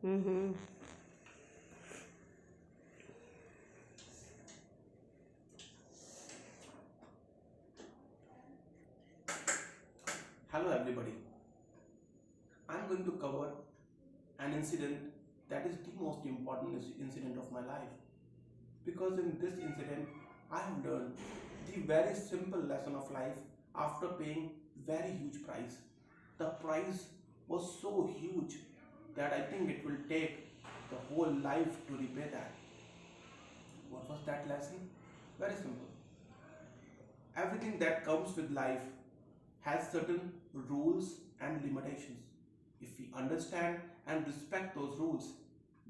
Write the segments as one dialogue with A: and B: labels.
A: Mm-hmm.
B: Hello, everybody. I'm going to cover an incident that is the most important incident of my life. Because in this incident, I have learned the very simple lesson of life after paying very huge price. The price was so huge that I think it will take the whole life to repay that. What was that lesson? Very simple. Everything that comes with life has certain rules and limitations. If we understand and respect those rules,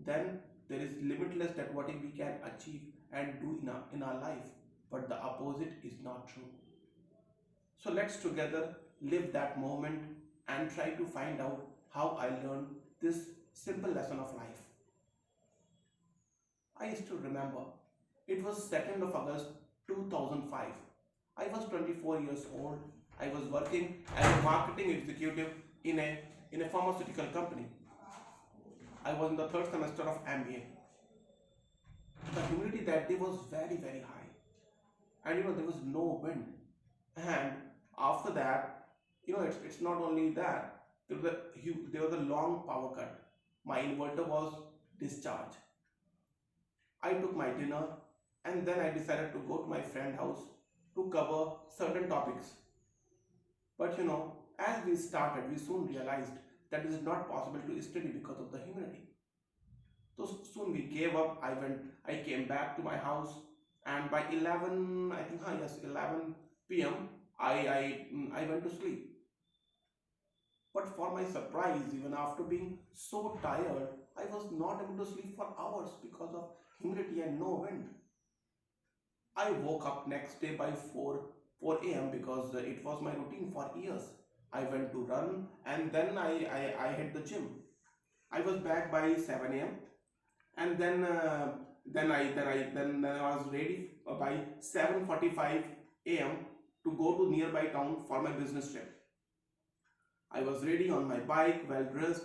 B: then there is limitless that what we can achieve and do in our life. But the opposite is not true. So let's together live that moment and try to find out how I learned this simple lesson of life. I still remember. It was 2nd of August 2005. I was 24 years old. I was working as a marketing executive in a pharmaceutical company. I was in the third semester of MBA. The humidity that day was very, very high. And there was no wind. And after that, it's not only that, there was a long power cut. My inverter was discharged. I took my dinner and then I decided to go to my friend's house to cover certain topics. But as we started, we soon realized that it is not possible to study because of the humidity. So soon we gave up. I came back to my house, and by 11, I think, yes, 11 p.m., I went to sleep. But for my surprise, even after being so tired, I was not able to sleep for hours because of humidity and no wind. I woke up next day by 4 a.m. because it was my routine for years. I went to run and then I hit the gym. I was back by 7 a.m. and then I was ready by 7:45 a.m. to go to nearby town for my business trip. I was ready on my bike, well dressed,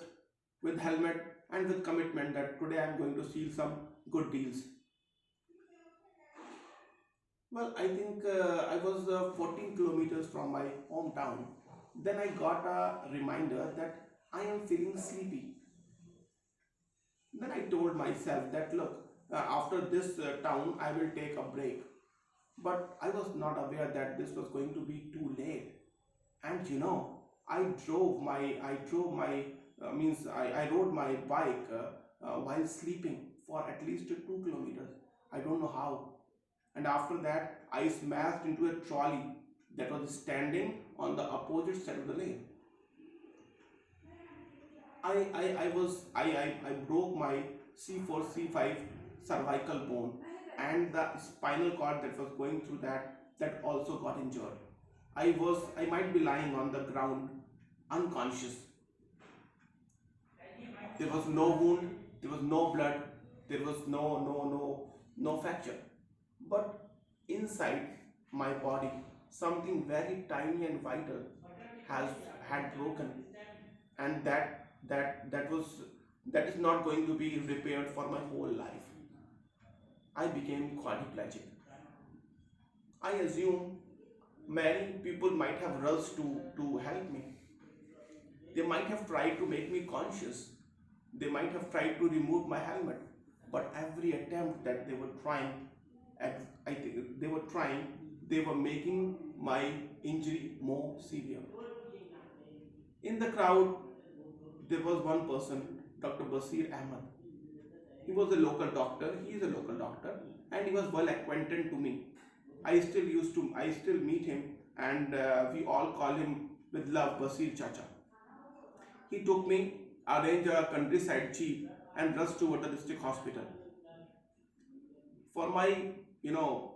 B: with helmet and with commitment that today I am going to steal some good deals. Well, I think I was 14 kilometers from my hometown. Then I got a reminder that I am feeling sleepy. Then I told myself that look, after this town, I will take a break. But I was not aware that this was going to be too late. And I drove my means I rode my bike while sleeping for at least 2 kilometers. I don't know how. And after that, I smashed into a trolley that was standing on the opposite side of the lane. I broke my C4 C5 cervical bone, and the spinal cord that was going through that also got injured. I might be lying on the ground unconscious. There was no wound, there was no blood, there was no fracture. But inside my body, something very tiny and vital has had broken, and that is not going to be repaired for my whole life. I became quadriplegic. I assume many people might have rushed to help me. They might have tried to make me conscious. They might have tried to remove my helmet. But every attempt that they were trying, I think they were making my injury more severe. In the crowd, there was one person, Dr. Basir Ahmed. He was a local doctor. He is a local doctor, and he was well acquainted to me. I still meet him, and we all call him with love Basir Chacha. He took me, arranged a countryside jeep, and rushed toward the district hospital. For my, you know,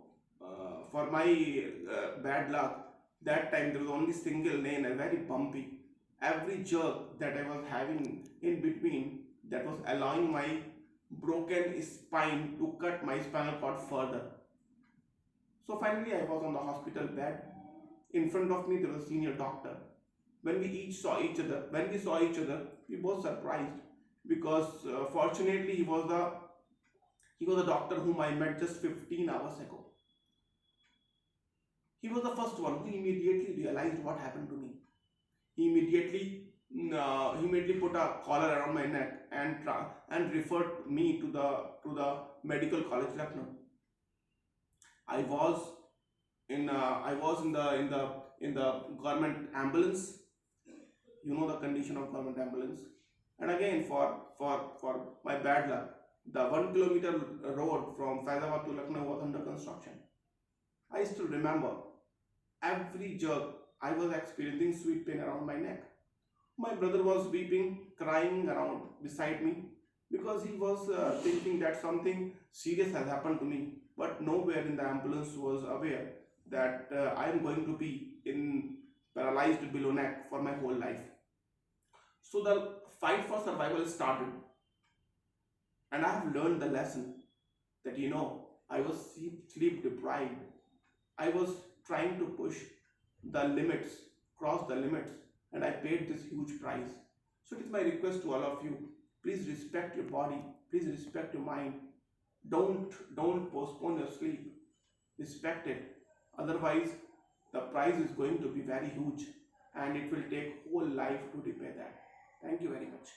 B: for my bad luck, that time there was only single lane and very bumpy. Every jerk that I was having in between, that was allowing my broken spine to cut my spinal cord further. So finally, I was on the hospital bed. In front of me, there was a senior doctor. When we saw each other, we both surprised because fortunately he was a doctor whom I met just 15 hours ago. He was the first one who immediately realized what happened to me. He immediately put a collar around my neck and referred me to the medical college Lucknow. I was I was in the government ambulance. You know the condition of government ambulance. And again, for my bad luck, the 1 kilometer road from Faizabad to Lucknow was under construction. I still remember every jerk I was experiencing sweet pain around my neck. My brother was weeping, crying around beside me because he was thinking that something serious has happened to me. But nowhere in the ambulance was aware that I am going to be in paralyzed below neck for my whole life. So the fight for survival started, and I have learned the lesson that I was sleep deprived. I was trying to push the limits, cross the limits, and I paid this huge price. So it is my request to all of you: please respect your body, please respect your mind. Don't postpone your sleep. Respect it. Otherwise, the price is going to be very huge, and it will take whole life to repay that. Thank you very much.